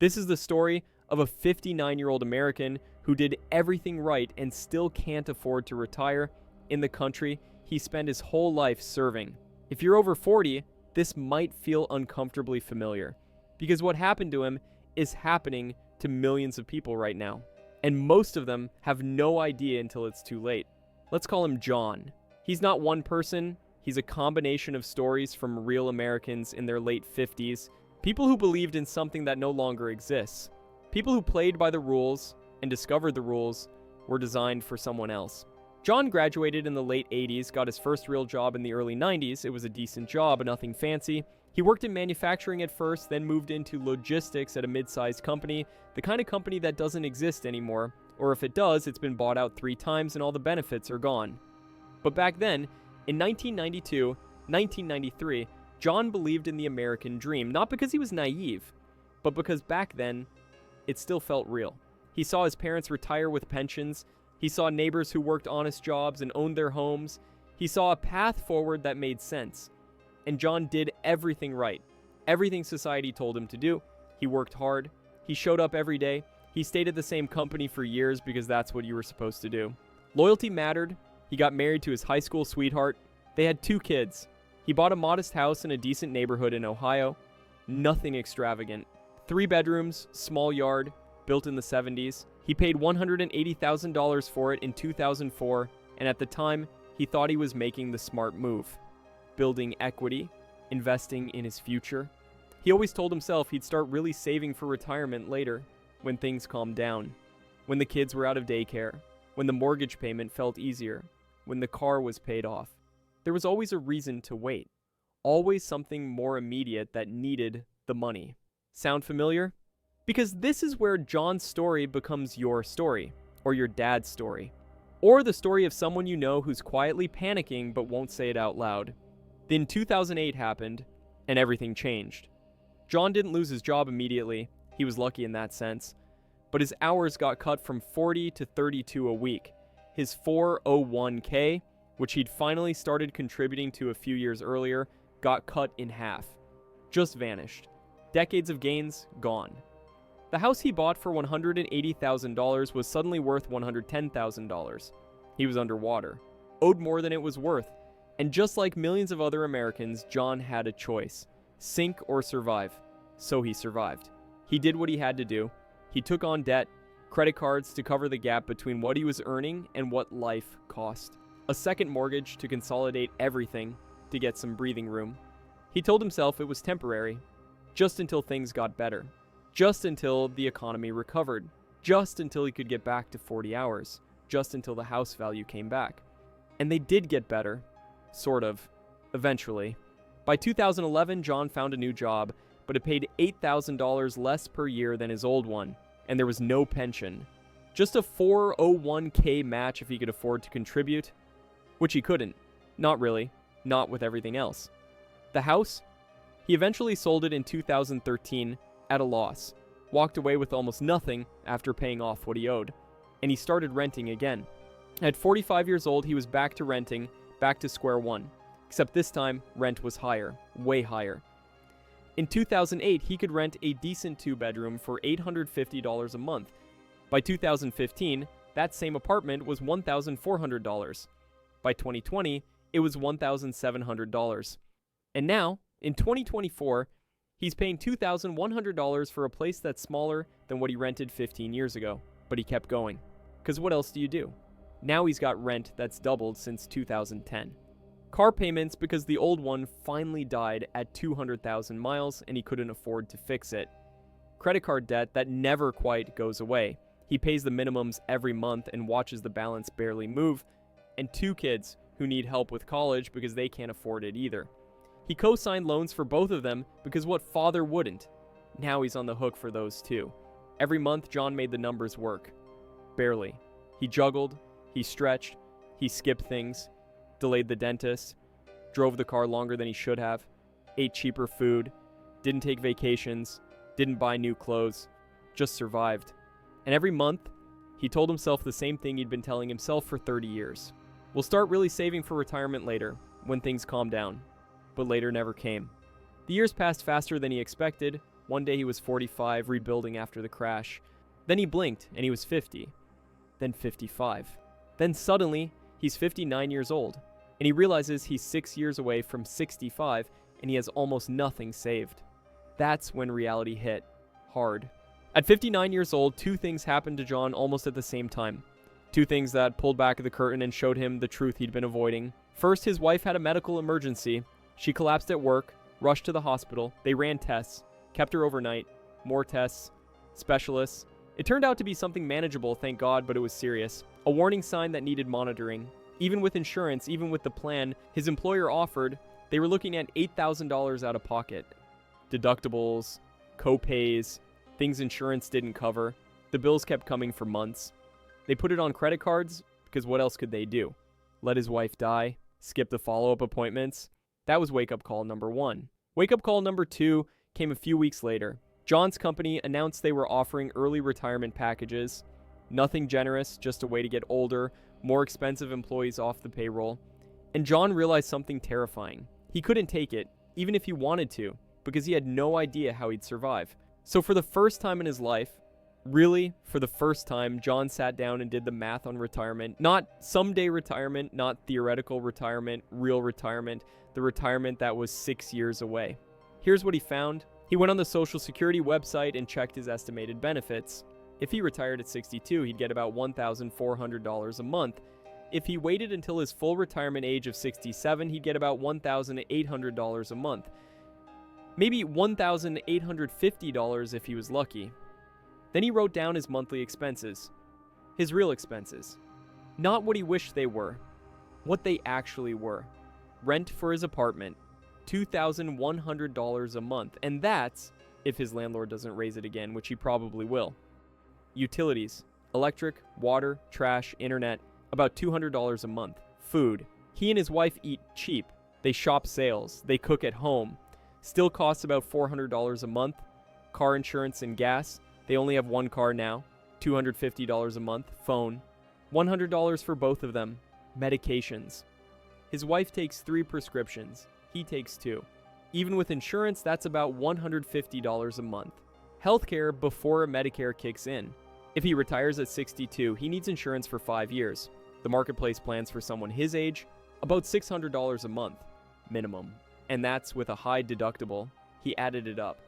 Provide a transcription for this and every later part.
This is the story of a 59-year-old American who did everything right and still can't afford to retire in the country he spent his whole life serving. If you're over 40, this might feel uncomfortably familiar, because what happened to him is happening to millions of people right now, and most of them have no idea until it's too late. Let's call him John. He's not one person, he's a combination of stories from real Americans in their late 50s, people who believed in something that no longer exists, people who played by the rules and discovered the rules were designed for someone else. John graduated in the late 80s, got his first real job in the early 90s. It was a decent job, but nothing fancy. He worked in manufacturing at first, then moved into logistics at a mid-sized company, the kind of company that doesn't exist anymore, or if it does, it's been bought out 3 times and all the benefits are gone. But back then, in 1992, 1993, John believed in the American dream, not because he was naive, but because back then, it still felt real. He saw his parents retire with pensions. He saw neighbors who worked honest jobs and owned their homes. He saw a path forward that made sense. And John did everything right. Everything society told him to do. He worked hard. He showed up every day. He stayed at the same company for years because that's what you were supposed to do. Loyalty mattered. He got married to his high school sweetheart. They had 2 kids. He bought a modest house in a decent neighborhood in Ohio. Nothing extravagant. 3 bedrooms, small yard, built in the 70s. He paid $180,000 for it in 2004, and at the time, he thought he was making the smart move. Building equity, investing in his future. He always told himself he'd start really saving for retirement later, when things calmed down, when the kids were out of daycare, when the mortgage payment felt easier, when the car was paid off. There was always a reason to wait. Always something more immediate that needed the money. Sound familiar? Because this is where John's story becomes your story, or your dad's story, or the story of someone you know who's quietly panicking but won't say it out loud. Then 2008 happened, and everything changed. John didn't lose his job immediately, he was lucky in that sense, but his hours got cut from 40 to 32 a week. His 401k, which he'd finally started contributing to a few years earlier, got cut in half. Just vanished. Decades of gains, gone. The house he bought for $180,000 was suddenly worth $110,000. He was underwater, owed more than it was worth, and just like millions of other Americans, John had a choice: sink or survive. So he survived. He did what he had to do. He took on debt, credit cards to cover the gap between what he was earning and what life cost, a second mortgage to consolidate everything to get some breathing room. He told himself it was temporary, just until things got better. Just until the economy recovered, just until he could get back to 40 hours, just until the house value came back. And they did get better, sort of, eventually. By 2011, John found a new job, but it paid $8,000 less per year than his old one, and there was no pension. Just a 401k match if he could afford to contribute, which he couldn't. Not really, not with everything else. The house? He eventually sold it in 2013, at a loss, walked away with almost nothing after paying off what he owed, and he started renting again. At 45 years old, he was back to renting, back to square one, except this time, rent was higher, way higher. In 2008, he could rent a decent 2-bedroom for $850 a month. By 2015, that same apartment was $1,400. By 2020, it was $1,700. And now, in 2024, he's paying $2,100 for a place that's smaller than what he rented 15 years ago, but he kept going. Because what else do you do? Now he's got rent that's doubled since 2010. Car payments because the old one finally died at 200,000 miles and he couldn't afford to fix it. Credit card debt that never quite goes away. He pays the minimums every month and watches the balance barely move. And 2 kids who need help with college because they can't afford it either. He co-signed loans for both of them because what father wouldn't? Now he's on the hook for those too. Every month, John made the numbers work. Barely. He juggled, he stretched, he skipped things, delayed the dentist, drove the car longer than he should have, ate cheaper food, didn't take vacations, didn't buy new clothes, just survived. And every month, he told himself the same thing he'd been telling himself for 30 years. We'll start really saving for retirement later, when things calm down. But later never came. The years passed faster than he expected, One day he was 45, rebuilding after the crash. Then he blinked, and he was 50. Then 55. Then suddenly, he's 59 years old, and he realizes he's 6 years away from 65, and he has almost nothing saved. That's when reality hit. Hard. At 59 years old, two things happened to John almost at the same time. Two things that pulled back the curtain and showed him the truth he'd been avoiding. First, his wife had a medical emergency. She collapsed at work, rushed to the hospital. They ran tests, kept her overnight, more tests, specialists. It turned out to be something manageable, thank God, but it was serious. A warning sign that needed monitoring. Even with insurance, even with the plan his employer offered, they were looking at $8,000 out of pocket. Deductibles, co-pays, things insurance didn't cover. The bills kept coming for months. They put it on credit cards because what else could they do? Let his wife die? Skip the follow-up appointments? That was wake-up call number one. Wake-up call number two came a few weeks later. John's company announced they were offering early retirement packages. Nothing generous, just a way to get older, more expensive employees off the payroll. And John realized something terrifying. He couldn't take it, even if he wanted to, because he had no idea how he'd survive. So for the first time in his life, really, for the first time, John sat down and did the math on retirement. Not someday retirement, not theoretical retirement, real retirement, the retirement that was 6 years away. Here's what he found. He went on the Social Security website and checked his estimated benefits. If he retired at 62, he'd get about $1,400 a month. If he waited until his full retirement age of 67, he'd get about $1,800 a month. Maybe $1,850 if he was lucky. Then he wrote down his monthly expenses. His real expenses. Not what he wished they were. What they actually were. Rent for his apartment. $2,100 a month. And that's if his landlord doesn't raise it again, which he probably will. Utilities. Electric, water, trash, internet. About $200 a month. Food. He and his wife eat cheap. They shop sales. They cook at home. Still costs about $400 a month. Car insurance and gas. They only have one car now. $250 a month. Phone. $100 for both of them. Medications. His wife takes 3 prescriptions. He takes 2. Even with insurance, that's about $150 a month. Healthcare before Medicare kicks in. If he retires at 62, he needs insurance for 5 years. The marketplace plans for someone his age, about $600 a month, minimum. And that's with a high deductible. He added it up.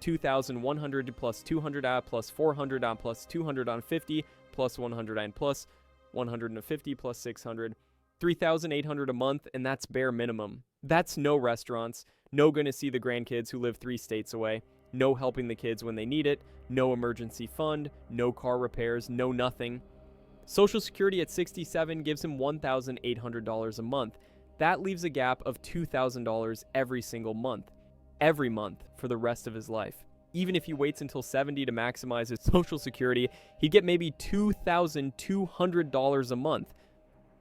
$2,100 plus $200 plus $400 plus $250 plus $100 plus $150 plus $600. $3,800 a month, and that's bare minimum. That's no restaurants, no gonna see the grandkids who live 3 states away, no helping the kids when they need it, no emergency fund, no car repairs, no nothing. Social Security at 67 gives him $1,800 a month. That leaves a gap of $2,000 every single month. Every month for the rest of his life. Even if he waits until 70 to maximize his Social Security, he'd get maybe $2,200 a month.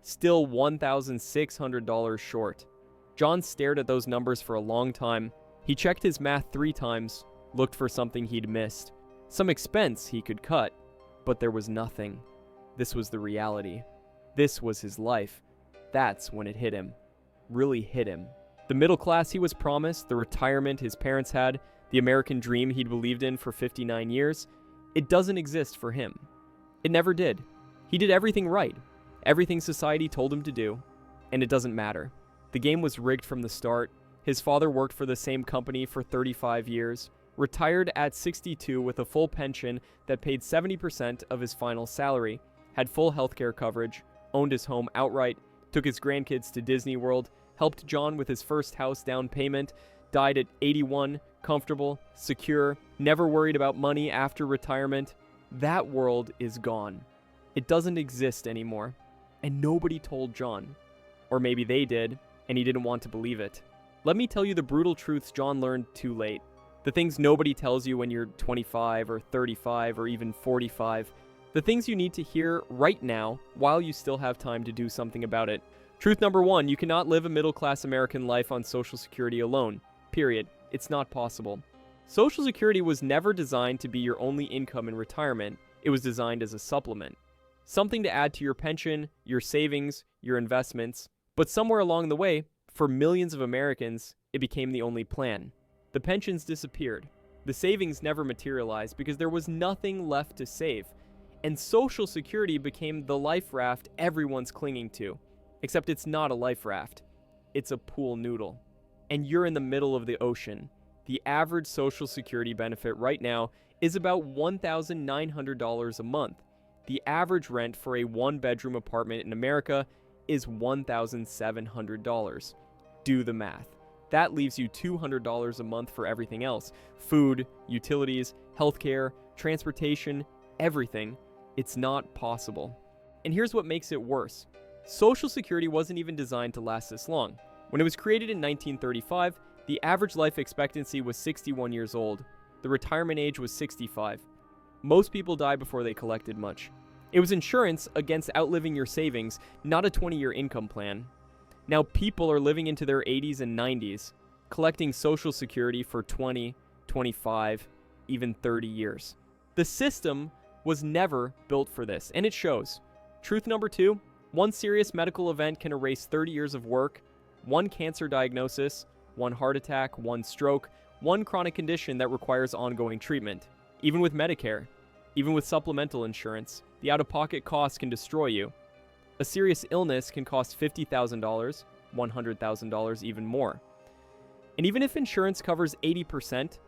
Still $1,600 short. John stared at those numbers for a long time. He checked his math 3 times, looked for something he'd missed. Some expense he could cut, but there was nothing. This was the reality. This was his life. That's when it hit him. Really hit him. The middle class he was promised, the retirement his parents had, the American dream he'd believed in for 59 years, it doesn't exist for him. It never did. He did everything right. Everything society told him to do, and it doesn't matter. The game was rigged from the start. His father worked for the same company for 35 years, retired at 62 with a full pension that paid 70% of his final salary, had full healthcare coverage, owned his home outright, took his grandkids to Disney World, helped John with his first house down payment, died at 81, comfortable, secure, never worried about money after retirement. That world is gone. It doesn't exist anymore. And nobody told John. Or maybe they did, and he didn't want to believe it. Let me tell you the brutal truths John learned too late. The things nobody tells you when you're 25 or 35 or even 45. The things you need to hear right now while you still have time to do something about it. Truth number 1, you cannot live a middle-class American life on Social Security alone. Period. It's not possible. Social Security was never designed to be your only income in retirement. It was designed as a supplement. Something to add to your pension, your savings, your investments. But somewhere along the way, for millions of Americans, it became the only plan. The pensions disappeared. The savings never materialized because there was nothing left to save, and Social Security became the life raft everyone's clinging to. Except it's not a life raft, it's a pool noodle. And you're in the middle of the ocean. The average Social Security benefit right now is about $1,900 a month. The average rent for a one-bedroom apartment in America is $1,700. Do the math. That leaves you $200 a month for everything else. Food, utilities, healthcare, transportation, everything. It's not possible. And here's what makes it worse. Social Security wasn't even designed to last this long. When it was created in 1935, the average life expectancy was 61 years old. The retirement age was 65. Most people died before they collected much. It was insurance against outliving your savings, not a 20-year income plan. Now people are living into their 80s and 90s, collecting Social Security for 20, 25, even 30 years. The system was never built for this, and it shows. Truth number 2, one serious medical event can erase 30 years of work, one cancer diagnosis, one heart attack, one stroke, one chronic condition that requires ongoing treatment. Even with Medicare, even with supplemental insurance, the out-of-pocket costs can destroy you. A serious illness can cost $50,000, $100,000, even more. And even if insurance covers 80%,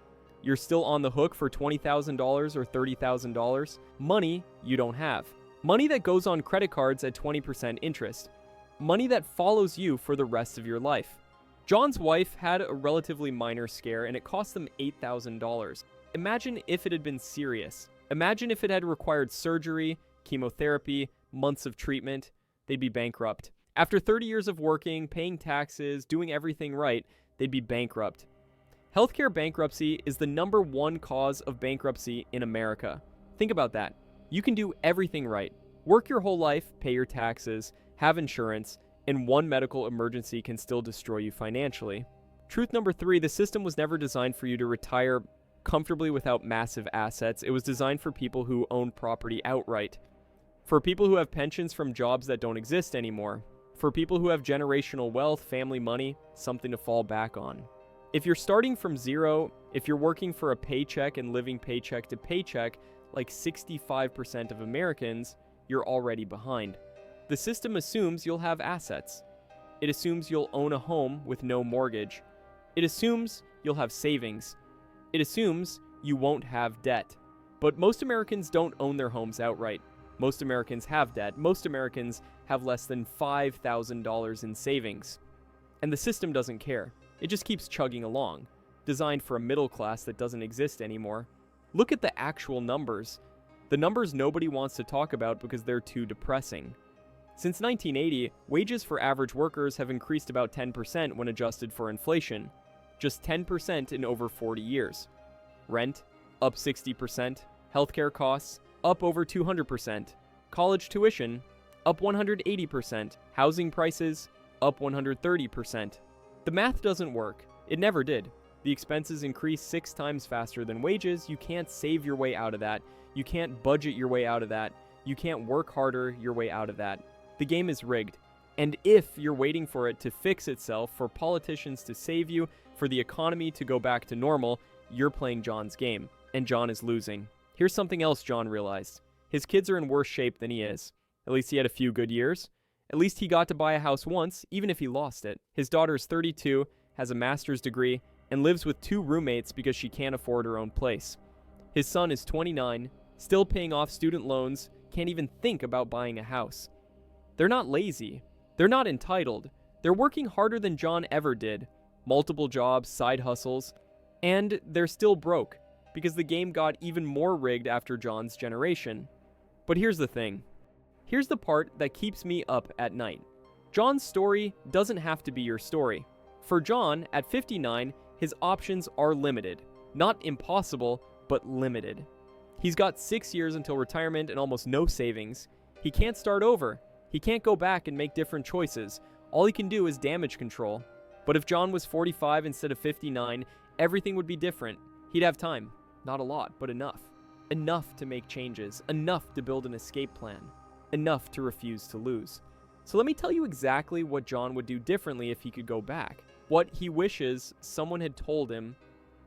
you're still on the hook for $20,000 or $30,000, money you don't have. Money that goes on credit cards at 20% interest. Money that follows you for the rest of your life. John's wife had a relatively minor scare and it cost them $8,000. Imagine if it had been serious. Imagine if it had required surgery, chemotherapy, months of treatment. They'd be bankrupt. After 30 years of working, paying taxes, doing everything right, they'd be bankrupt. Healthcare bankruptcy is the #1 cause of bankruptcy in America. Think about that. You can do everything right. Work your whole life, pay your taxes, have insurance, and one medical emergency can still destroy you financially. Truth number 3, the system was never designed for you to retire comfortably without massive assets. It was designed for people who own property outright. For people who have pensions from jobs that don't exist anymore. For people who have generational wealth, family money, something to fall back on. If you're starting from zero, if you're working for a paycheck and living paycheck to paycheck, like 65% of Americans, you're already behind. The system assumes you'll have assets. It assumes you'll own a home with no mortgage. It assumes you'll have savings. It assumes you won't have debt. But most Americans don't own their homes outright. Most Americans have debt. Most Americans have less than $5,000 in savings. And the system doesn't care. It just keeps chugging along, designed for a middle class that doesn't exist anymore. Look at the actual numbers. The numbers nobody wants to talk about because they're too depressing. Since 1980, wages for average workers have increased about 10% when adjusted for inflation. Just 10% in over 40 years. Rent, up 60%. Healthcare costs, up over 200%. College tuition, up 180%. Housing prices, up 130%. The math doesn't work. It never did. The expenses increase 6 times faster than wages. You can't save your way out of that. You can't budget your way out of that. You can't work harder your way out of that. The game is rigged. And if you're waiting for it to fix itself, for politicians to save you, for the economy to go back to normal, you're playing John's game. And John is losing. Here's something else John realized. His kids are in worse shape than he is. At least he had a few good years. At least he got to buy a house once, even if he lost it. His daughter is 32, has a master's degree, and lives with 2 roommates because she can't afford her own place. His son is 29, still paying off student loans, can't even think about buying a house. They're not lazy. They're not entitled. They're working harder than John ever did. Multiple jobs, side hustles, and they're still broke because the game got even more rigged after John's generation. But here's the thing. Here's the part that keeps me up at night. John's story doesn't have to be your story. For John, at 59, his options are limited. Not impossible, but limited. He's got 6 years until retirement and almost no savings. He can't start over. He can't go back and make different choices. All he can do is damage control. But if John was 45 instead of 59, everything would be different. He'd have time. Not a lot, but enough. Enough to make changes. Enough to build an escape plan. Enough to refuse to lose. So let me tell you exactly what John would do differently if he could go back. What he wishes someone had told him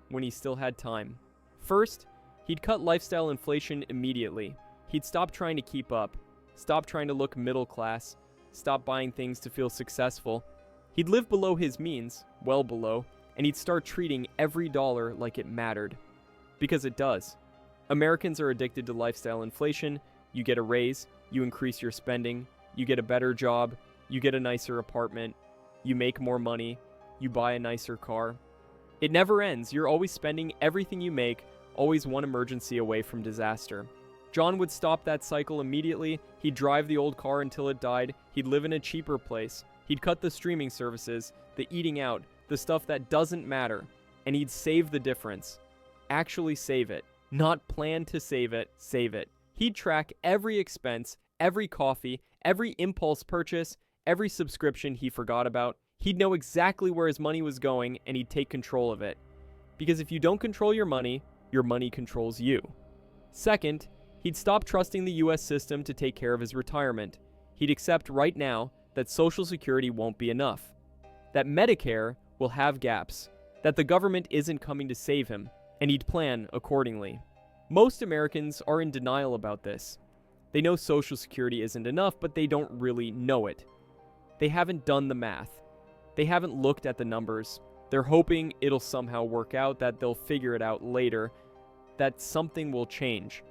when he still had time. First, he'd cut lifestyle inflation immediately. He'd stop trying to keep up, stop trying to look middle class, stop buying things to feel successful. He'd live below his means, well below, and he'd start treating every dollar like it mattered. Because it does. Americans are addicted to lifestyle inflation. You get a raise, you increase your spending, you get a better job, you get a nicer apartment, you make more money, you buy a nicer car. It never ends. You're always spending everything you make, always one emergency away from disaster. John would stop that cycle immediately. He'd drive the old car until it died. He'd live in a cheaper place. He'd cut the streaming services, the eating out, the stuff that doesn't matter. And he'd save the difference. Actually save it. Not plan to save it, save it. He'd track every expense, every coffee, every impulse purchase, every subscription he forgot about. He'd know exactly where his money was going, and he'd take control of it. Because if you don't control your money controls you. Second, he'd stop trusting the US system to take care of his retirement. He'd accept right now that Social Security won't be enough, that Medicare will have gaps, that the government isn't coming to save him, and he'd plan accordingly. Most Americans are in denial about this. They know Social Security isn't enough, but they don't really know it. They haven't done the math. They haven't looked at the numbers. They're hoping it'll somehow work out, that they'll figure it out later, that something will change.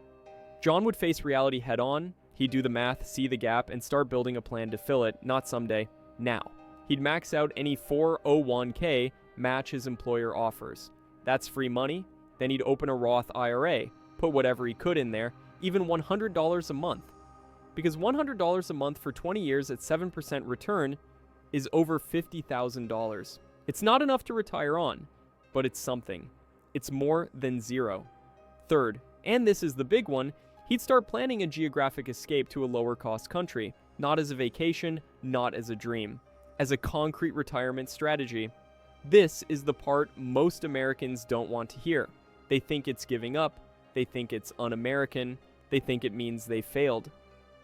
John would face reality head on. He'd do the math, see the gap, and start building a plan to fill it, not someday, now. He'd max out any 401k match his employer offers. That's free money. Then he'd open a Roth IRA, put whatever he could in there, even $100 a month. Because $100 a month for 20 years at 7% return is over $50,000. It's not enough to retire on, but it's something. It's more than zero. Third, and this is the big one, he'd start planning a geographic escape to a lower cost country, not as a vacation, not as a dream, as a concrete retirement strategy. This is the part most Americans don't want to hear. They think it's giving up, they think it's un-American, they think it means they failed.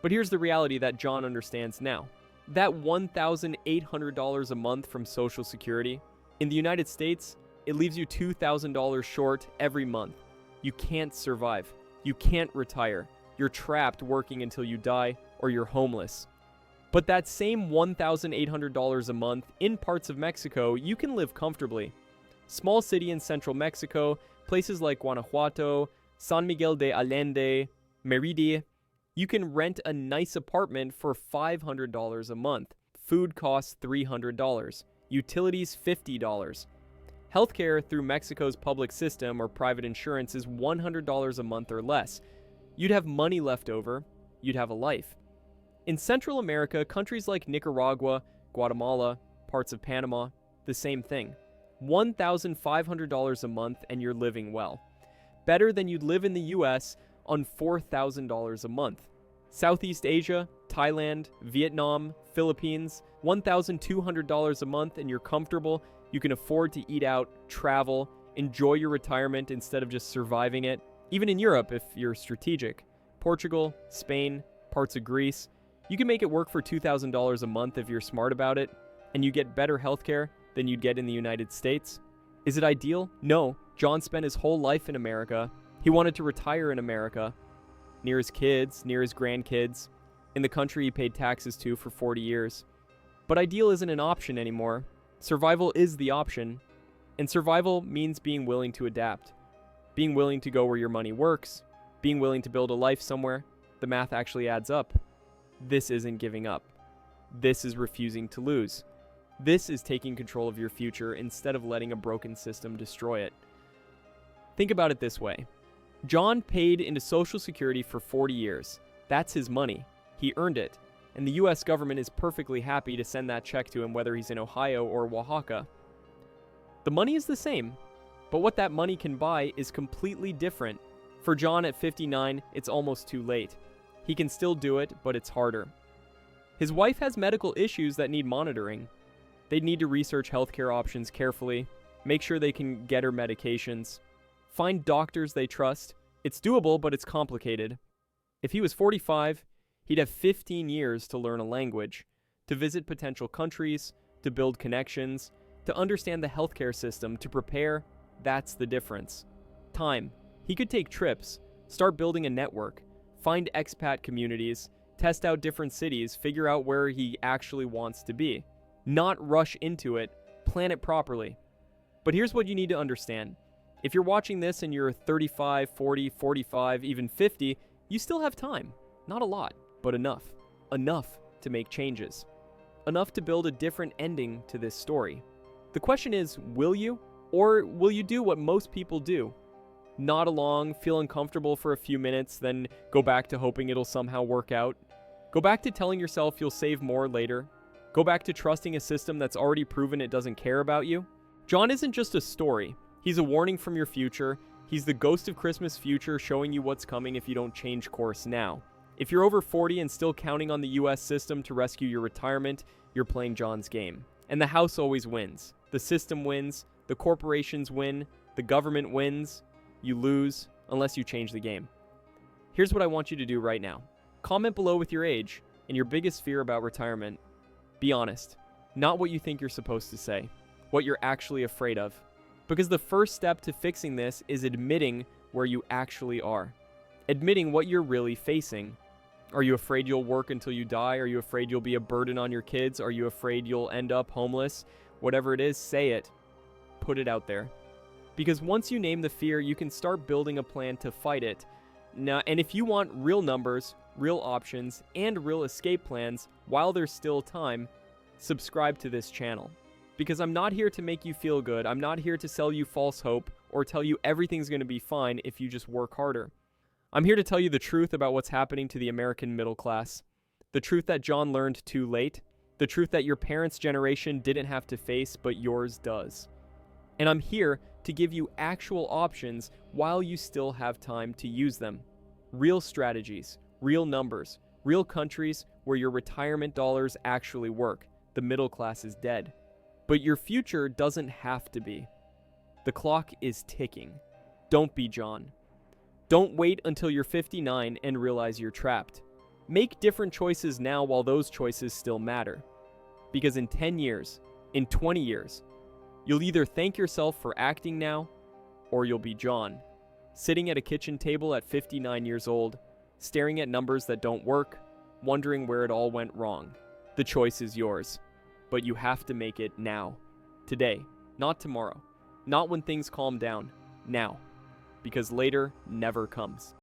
But here's the reality that John understands now. That $1,800 a month from Social Security, in the United States, it leaves you $2,000 short every month. You can't survive. You can't retire. You're trapped working until you die, or you're homeless. But that same $1,800 a month in parts of Mexico, you can live comfortably. Small city in central Mexico, places like Guanajuato, San Miguel de Allende, Mérida, you can rent a nice apartment for $500 a month. Food costs $300. Utilities $50. Healthcare through Mexico's public system or private insurance is $100 a month or less. You'd have money left over. You'd have a life. In Central America, countries like Nicaragua, Guatemala, parts of Panama, the same thing. $1,500 a month and you're living well. Better than you'd live in the US on $4,000 a month. Southeast Asia, Thailand, Vietnam, Philippines, $1,200 a month and you're comfortable. You can afford to eat out, travel, enjoy your retirement instead of just surviving it. Even in Europe, if you're strategic. Portugal, Spain, parts of Greece. You can make it work for $2,000 a month if you're smart about it, and you get better healthcare than you'd get in the United States. Is it ideal? No. John spent his whole life in America. He wanted to retire in America, near his kids, near his grandkids, in the country he paid taxes to for 40 years. But ideal isn't an option anymore. Survival is the option, and survival means being willing to adapt, being willing to go where your money works, being willing to build a life somewhere. The math actually adds up. This isn't giving up. This is refusing to lose. This is taking control of your future instead of letting a broken system destroy it. Think about it this way. John paid into Social Security for 40 years. That's his money. He earned it. And the US government is perfectly happy to send that check to him whether he's in Ohio or Oaxaca. The money is the same, but what that money can buy is completely different. For John at 59, it's almost too late. He can still do it, but it's harder. His wife has medical issues that need monitoring. They'd need to research healthcare options carefully, make sure they can get her medications, find doctors they trust. It's doable, but it's complicated. If he was 45, he'd have 15 years to learn a language, to visit potential countries, to build connections, to understand the healthcare system, to prepare. That's the difference. Time. He could take trips, start building a network, find expat communities, test out different cities, figure out where he actually wants to be. Not rush into it, plan it properly. But here's what you need to understand. If you're watching this and you're 35, 40, 45, even 50, you still have time. Not a lot, but enough. Enough to make changes. Enough to build a different ending to this story. The question is, will you? Or will you do what most people do? Nod along, feel uncomfortable for a few minutes, then go back to hoping it'll somehow work out. Go back to telling yourself you'll save more later. Go back to trusting a system that's already proven it doesn't care about you. John isn't just a story. He's a warning from your future. He's the ghost of Christmas future showing you what's coming if you don't change course now. If you're over 40 and still counting on the US system to rescue your retirement, you're playing John's game. And the house always wins. The system wins, the corporations win, the government wins. You lose unless you change the game. Here's what I want you to do right now. Comment below with your age and your biggest fear about retirement. Be honest, not what you think you're supposed to say, what you're actually afraid of. Because the first step to fixing this is admitting where you actually are. Admitting what you're really facing. Are you afraid you'll work until you die? Are you afraid you'll be a burden on your kids? Are you afraid you'll end up homeless? Whatever it is, say it. Put it out there. Because once you name the fear, you can start building a plan to fight it. Now, and if you want real numbers, real options, and real escape plans while there's still time, subscribe to this channel. Because I'm not here to make you feel good. I'm not here to sell you false hope or tell you everything's going to be fine if you just work harder. I'm here to tell you the truth about what's happening to the American middle class. The truth that John learned too late. The truth that your parents' generation didn't have to face, but yours does. And I'm here to give you actual options while you still have time to use them. Real strategies, real numbers, real countries where your retirement dollars actually work. The middle class is dead. But your future doesn't have to be. The clock is ticking. Don't be John. Don't wait until you're 59 and realize you're trapped. Make different choices now while those choices still matter. Because in 10 years, in 20 years, you'll either thank yourself for acting now, or you'll be John, sitting at a kitchen table at 59 years old, staring at numbers that don't work, wondering where it all went wrong. The choice is yours. But you have to make it now. Today, not tomorrow. Not when things calm down. Now. Because later never comes.